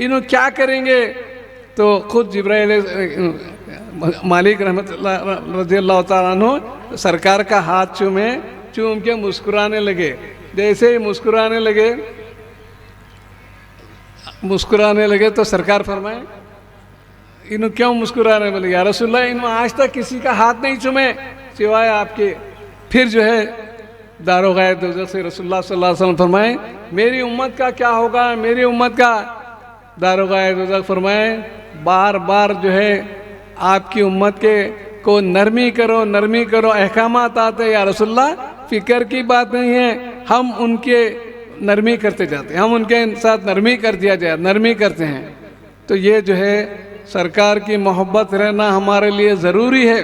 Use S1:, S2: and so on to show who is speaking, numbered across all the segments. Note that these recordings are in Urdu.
S1: انہوں کیا کریں گے؟ تو خود جبرائیل مالک رحمت اللہ رضی اللہ تعالیٰ عنہ سرکار کا ہاتھ چوم کے مسکرانے لگے. جیسے ہی مسکرانے لگے تو سرکار فرمائے انہوں کیوں مسکرا رہے؟ بولے یا رسول اللہ انہوں آج تک کسی کا ہاتھ نہیں چومے سوائے آپ کے. پھر جو ہے داروغہ دوزخ سے رسول اللہ صلی اللہ علیہ وسلم فرمائے میری امت کا کیا ہوگا؟ میری امت کا داروغہ دوزخ فرمائے بار بار جو ہے آپ کی امت کے کو نرمی کرو احکامات آتے یا رسول اللہ فکر کی بات نہیں ہے، ہم ان کے نرمی کرتے جاتے ہیں، ہم ان کے ساتھ نرمی کرتے ہیں. تو یہ جو ہے سرکار کی محبت رہنا ہمارے لیے ضروری ہے.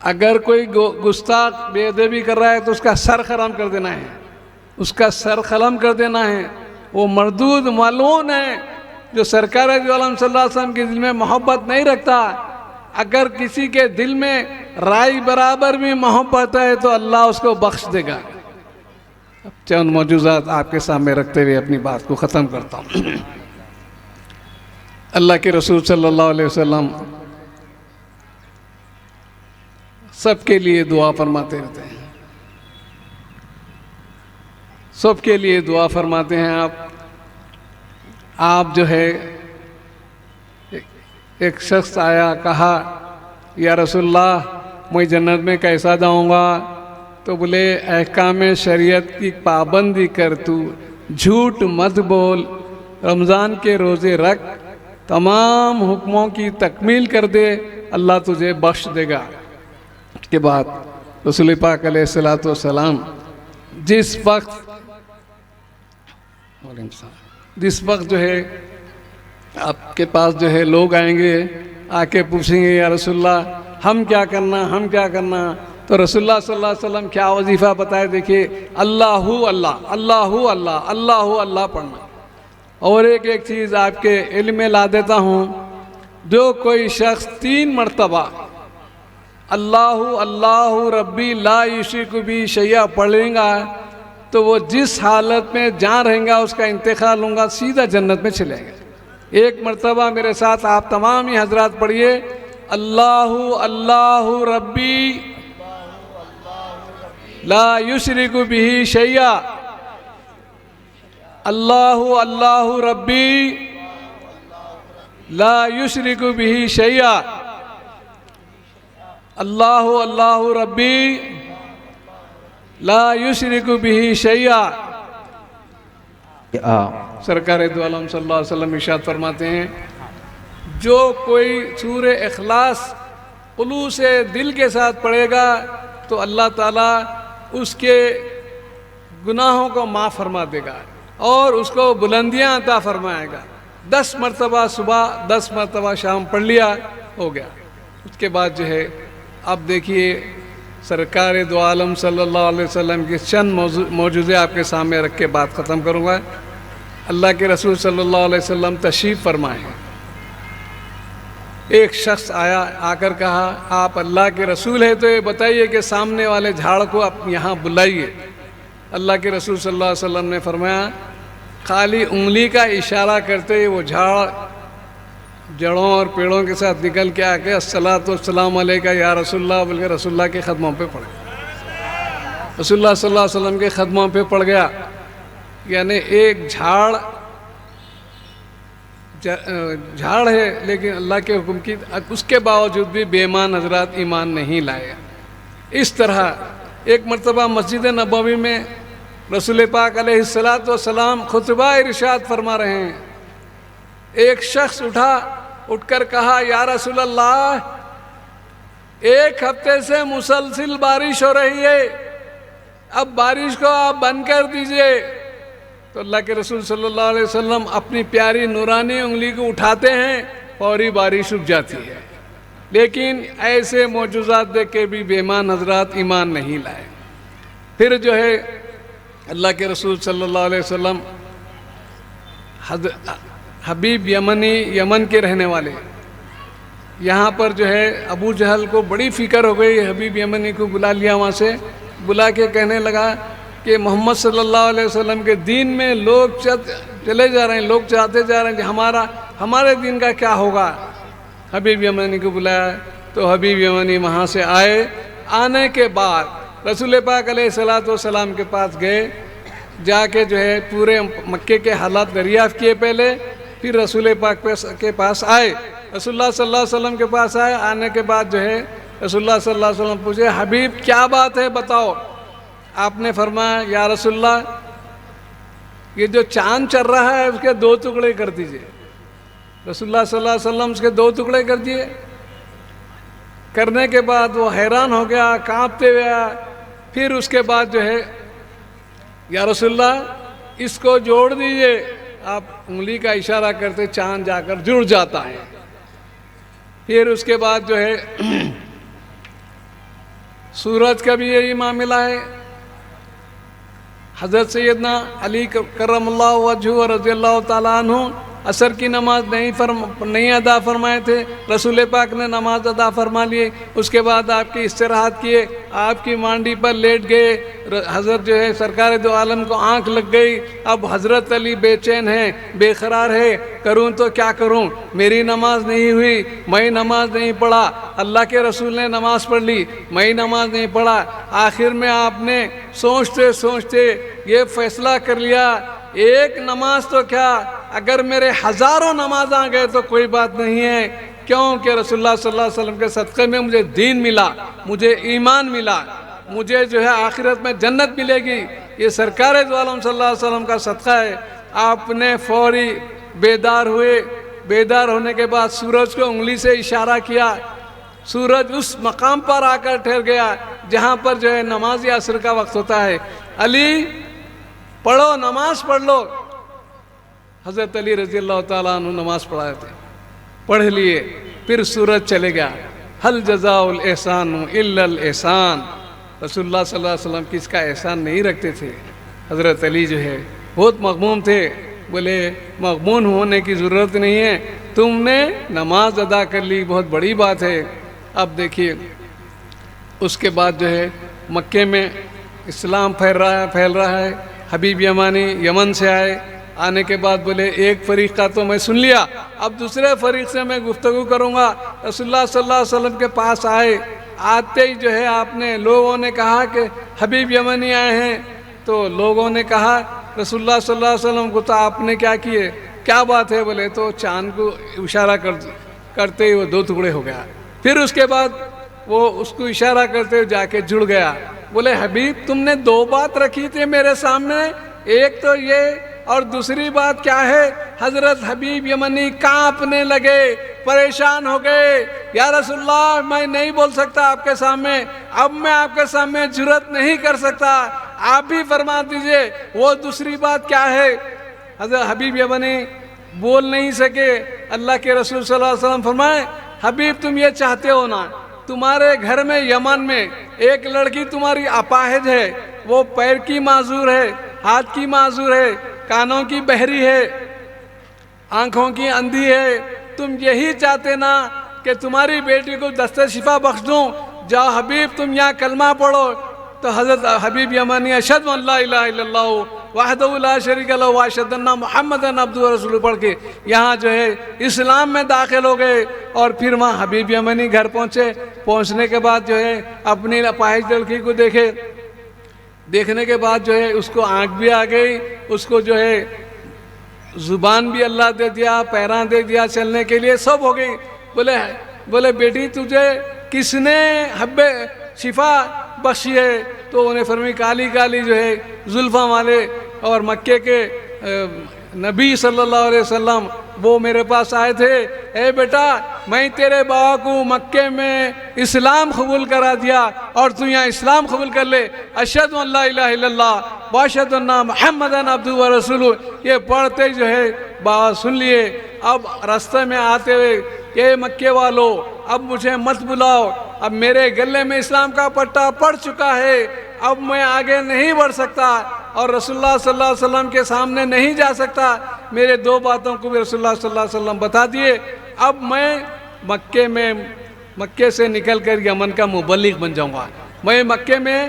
S1: اگر کوئی گستاخ بے ادبی کر رہا ہے تو اس کا سر قلم کر دینا ہے، وہ مردود ملعون ہے جو سرکار دو عالم صلی اللہ علیہ وسلم کے دل میں محبت نہیں رکھتا. اگر کسی کے دل میں رائی برابر بھی محبت ہے تو اللہ اس کو بخش دے گا. چند معجزات آپ کے سامنے رکھتے ہوئے اپنی بات کو ختم کرتا ہوں. اللہ کے رسول صلی اللہ علیہ وسلم سب کے لیے دعا فرماتے رہتے ہیں، سب کے لیے دعا فرماتے ہیں. آپ جو ہے ایک شخص آیا کہا یا رسول اللہ میں جنت میں کیسا جاؤں گا؟ تو بولے احکام شریعت کی پابندی کر، تو جھوٹ مت بول، رمضان کے روزے رکھ، تمام حکموں کی تکمیل کر دے، اللہ تجھے بخش دے گا. کے بعد رسول پاک علیہ السلام جس وقت جو ہے آپ کے پاس جو ہے لوگ آئیں گے آ کے پوچھیں گے یا رسول اللہ ہم کیا کرنا، تو رسول اللہ صلی اللہ علیہ وسلم کیا وظیفہ بتائے؟ دیکھیے اللہ پڑھنا. اور ایک چیز آپ کے علم میں لا دیتا ہوں، جو کوئی شخص 3 مرتبہ اللہ ربی لا یشرک بی شیئا پڑھ لیں گا تو وہ جس حالت میں جہاں رہیں گا اس کا انتقال ہوں گا سیدھا جنت میں چلے گا. ایک مرتبہ میرے ساتھ آپ تمام ہی حضرات پڑھیے اللہ ربی لا یشرک بہ شیئا، اللہ ربی لا یشرک بہ شیئا، اللہ ربی لا یشرک بہ شیئا. سرکار دو عالم صلی اللہ علیہ وسلم ارشاد فرماتے ہیں جو کوئی سورہ اخلاص خلوص دل کے ساتھ پڑھے گا تو اللہ تعالیٰ اس کے گناہوں کو معاف فرما دے گا اور اس کو بلندیاں عطا فرمائے گا. 10 مرتبہ صبح 10 مرتبہ شام پڑھ لیا ہو گیا. اس کے بعد جو ہے اب دیکھیے سرکار دو عالم صلی اللہ علیہ وسلم کے چند معجزے آپ کے سامنے رکھ کے بات ختم کروں گا. اللہ کے رسول صلی اللہ علیہ وسلم تشریف فرمائے ہیں. ایک شخص آیا آ کر کہا آپ اللہ کے رسول ہیں تو یہ بتائیے کہ سامنے والے جھاڑ کو آپ یہاں بلائیے. اللہ کے رسول صلی اللہ علیہ وسلم نے فرمایا خالی انگلی کا اشارہ کرتے ہوئے وہ جھاڑ جڑوں اور پیڑوں کے ساتھ نکل کے آ کے الصلاۃ والسلام علیکہ یا رسول اللہ بول کے رسول اللہ کے قدموں پہ پڑ گیا. رسول اللہ صلی اللہ علیہ وسلم کے قدموں پہ پڑ گیا. یعنی ایک جھاڑ ہے لیکن اللہ کے حکم کی اس کے باوجود بھی بے ایمان حضرات ایمان نہیں لائے. اس طرح ایک مرتبہ مسجد نبوی میں رسول پاک علیہ السلام خطبہ ارشاد فرما رہے ہیں. ایک شخص اٹھ کر کہا یا رسول اللہ 1 ہفتے سے مسلسل بارش ہو رہی ہے، اب بارش کو آپ بند کر دیجئے. تو اللہ کے رسول صلی اللہ علیہ وسلم اپنی پیاری نورانی انگلی کو اٹھاتے ہیں فوری بارش رک جاتی ہے. لیکن ایسے معجزات دیکھ کے بھی بے ایمان حضرات ایمان نہیں لائے. پھر جو ہے اللہ کے رسول صلی اللہ علیہ وسلم حبیب یمن کے رہنے والے یہاں پر جو ہے ابو جہل کو بڑی فکر ہو گئی. حبیب یمنی کو بلا لیا، وہاں سے بلا کے کہنے لگا کہ محمد صلی اللہ علیہ وسلم کے دین میں لوگ چلے جا رہے ہیں، لوگ چاہتے جا رہے ہیں کہ ہمارے دین کا کیا ہوگا۔ حبیب یمنی کو بلایا تو حبیب یمنی وہاں سے آئے۔ آنے کے بعد رسول پاک علیہ الصلوۃ والسلام کے پاس گئے، جا کے جو ہے پورے مکے کے حالات دریافت کیے پہلے، پھر رسول پاک کے پاس آئے، رسول اللہ صلی اللہ علیہ وسلم کے پاس آئے۔ آنے کے بعد جو ہے رسول اللہ صلی اللہ علیہ وسلم پوچھے، حبیب کیا بات ہے بتاؤ۔ آپ نے فرمایا، یا رسول اللہ یہ جو چاند چل رہا ہے اس کے 2 ٹکڑے کر دیجئے۔ رسول اللہ صلی اللہ علیہ وسلم اس کے 2 ٹکڑے کر دیے۔ کرنے کے بعد وہ حیران ہو گیا، کانپتے ہوئے آیا۔ پھر اس کے بعد جو ہے، یا رسول اللہ اس کو جوڑ دیجئے۔ آپ انگلی کا اشارہ کرتے چاند جا کر جڑ جاتا ہے۔ پھر اس کے بعد جو ہے سورج کا بھی یہی معاملہ ہے۔ حضرت سیدنا علی کرم اللہ وجہہ رضی اللہ تعالیٰ عنہ عصر کی نماز نہیں ادا فرمائے تھے، رسول پاک نے نماز ادا فرما لیے۔ اس کے بعد آپ کی استراحت کیے، آپ کی مانڈی پر لیٹ گئے۔ حضرت جو ہے سرکار دو عالم کو آنکھ لگ گئی۔ اب حضرت علی بے چین ہے، بے قرار ہے، کروں تو کیا کروں، میری نماز نہیں ہوئی، میں نماز نہیں پڑھا، اللہ کے رسول نے نماز پڑھ لی، میں نماز نہیں پڑھا۔ آخر میں آپ نے سوچتے سوچتے یہ فیصلہ کر لیا، ایک نماز تو کیا، اگر میرے ہزاروں نماز آ گئے تو کوئی بات نہیں ہے، کیونکہ رسول اللہ صلی اللہ علیہ وسلم کے صدقے میں مجھے دین ملا، مجھے ایمان ملا، مجھے جو ہے آخرت میں جنت ملے گی، یہ سرکار دو عالم صلی اللہ علیہ وسلم کا صدقہ ہے۔ آپ نے فوری بیدار ہوئے، بیدار ہونے کے بعد سورج کو انگلی سے اشارہ کیا، سورج اس مقام پر آ کر ٹھہر گیا جہاں پر جو ہے نماز عصر کا وقت ہوتا ہے۔ علی پڑھو، نماز پڑھ لو۔ حضرت علی رضی اللہ تعالیٰ عنہ نماز پڑھائے تھے، پڑھ لیے، پھر سورج چلے گیا۔ حل جزاء الاحسان الا الاحسان، رسول اللہ صلی اللہ علیہ وسلم کس کا احسان نہیں رکھتے تھے۔ حضرت علی جو ہے بہت مغموم تھے، بولے مغموم ہونے کی ضرورت نہیں ہے، تم نے نماز ادا کر لی، بہت بڑی بات ہے۔ اب دیکھیے اس کے بعد جو ہے مکے میں اسلام پھیل رہا ہے۔ حبیب یمانی یمن سے آئے، آنے کے بعد بولے ایک فریق کا تو میں سن لیا، اب دوسرے فریق سے میں گفتگو کروں گا۔ رسول اللہ صلی اللہ علیہ وسلم کے پاس آئے، آتے ہی جو ہے آپ نے، لوگوں نے کہا کہ حبیب یمنی آئے ہیں، تو لوگوں نے کہا رسول اللہ صلی اللہ علیہ وسلم کو تو آپ نے کیا کیے، کیا بات ہے، بولے تو چاند کو اشارہ کرتے ہی وہ 2 ٹکڑے ہو گیا۔ پھر اس کے بعد وہ اس کو اشارہ کرتے ہوئے جا کے جڑ گیا۔ بولے حبیب تم نے 2 بات رکھی تھی میرے سامنے، ایک تو یہ اور دوسری بات کیا ہے؟ حضرت حبیب یمنی کانپنے لگے، پریشان ہو گئے، یا رسول اللہ میں نہیں بول سکتا آپ کے سامنے، اب میں آپ کے سامنے جرأت نہیں کر سکتا، آپ بھی فرما دیجئے وہ دوسری بات کیا ہے۔ حضرت حبیب یمنی بول نہیں سکے۔ اللہ کے رسول صلی اللہ علیہ وسلم فرمائے، حبیب تم یہ چاہتے ہو نا، تمہارے گھر میں یمن میں ایک لڑکی تمہاری اپاہج ہے، وہ پیر کی معذور ہے، ہاتھ کی معذور ہے، کانوں کی بہری ہے، آنکھوں کی اندھی ہے، تم یہی چاہتے نا کہ تمہاری بیٹی کو دست شفا بخش دوں، جاؤ حبیب تم یہاں کلمہ پڑھو۔ تو حضرت حبیب یمانی اشہد ان لا الہ الا اللہ وحدہ لا شریک لہ واشہد ان محمدًا عبدہ ورسولہ پڑھ کے یہاں جو ہے اسلام میں داخل ہو گئے۔ اور پھر وہاں حبیب یمانی گھر پہنچے، پہنچنے کے بعد جو ہے اپنی اپاہج لڑکی کو دیکھے، دیکھنے کے بعد جو ہے اس کو آنکھ بھی آ گئی، اس کو جو ہے زبان بھی اللہ دے دیا، پیراں دے دیا چلنے کے لیے، سب ہو گئی۔ بولے بیٹی تجھے کس نے شفا بخشی ہے؟ تو انہیں فرمائی کالی کالی جو ہے زلفاں والے اور مکے کے نبی صلی اللہ علیہ وسلم وہ میرے پاس آئے تھے، اے بیٹا میں تیرے بابا کو مکے میں اسلام قبول کرا دیا اور تو یہاں اسلام قبول کر لے، اشہد ان لا الہ الا اللہ واشہد ان محمدًا عبدہ ورسولہ، یہ پڑھتے جو ہے بابا سن لیے۔ اب راستے میں آتے ہوئے کہ مکے والو اب مجھے مت بلاؤ، اب میرے گلے میں اسلام کا پٹا پڑ چکا ہے، اب میں آگے نہیں بڑھ سکتا اور رسول اللہ صلی اللہ علیہ وسلم کے سامنے نہیں جا سکتا۔ میرے 2 باتوں کو بھی رسول اللہ صلی اللہ علیہ وسلم بتا دیے، اب میں مکے سے نکل کر یمن کا مبلغ بن جاؤں گا، میں مکے میں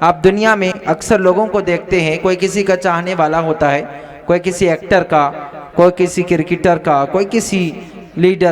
S2: آپ دنیا میں اکثر لوگوں کو دیکھتے ہیں، کوئی کسی کا چاہنے والا ہوتا ہے، کوئی کسی ایکٹر کا، کوئی کسی کرکٹر کا، کوئی کسی لیڈر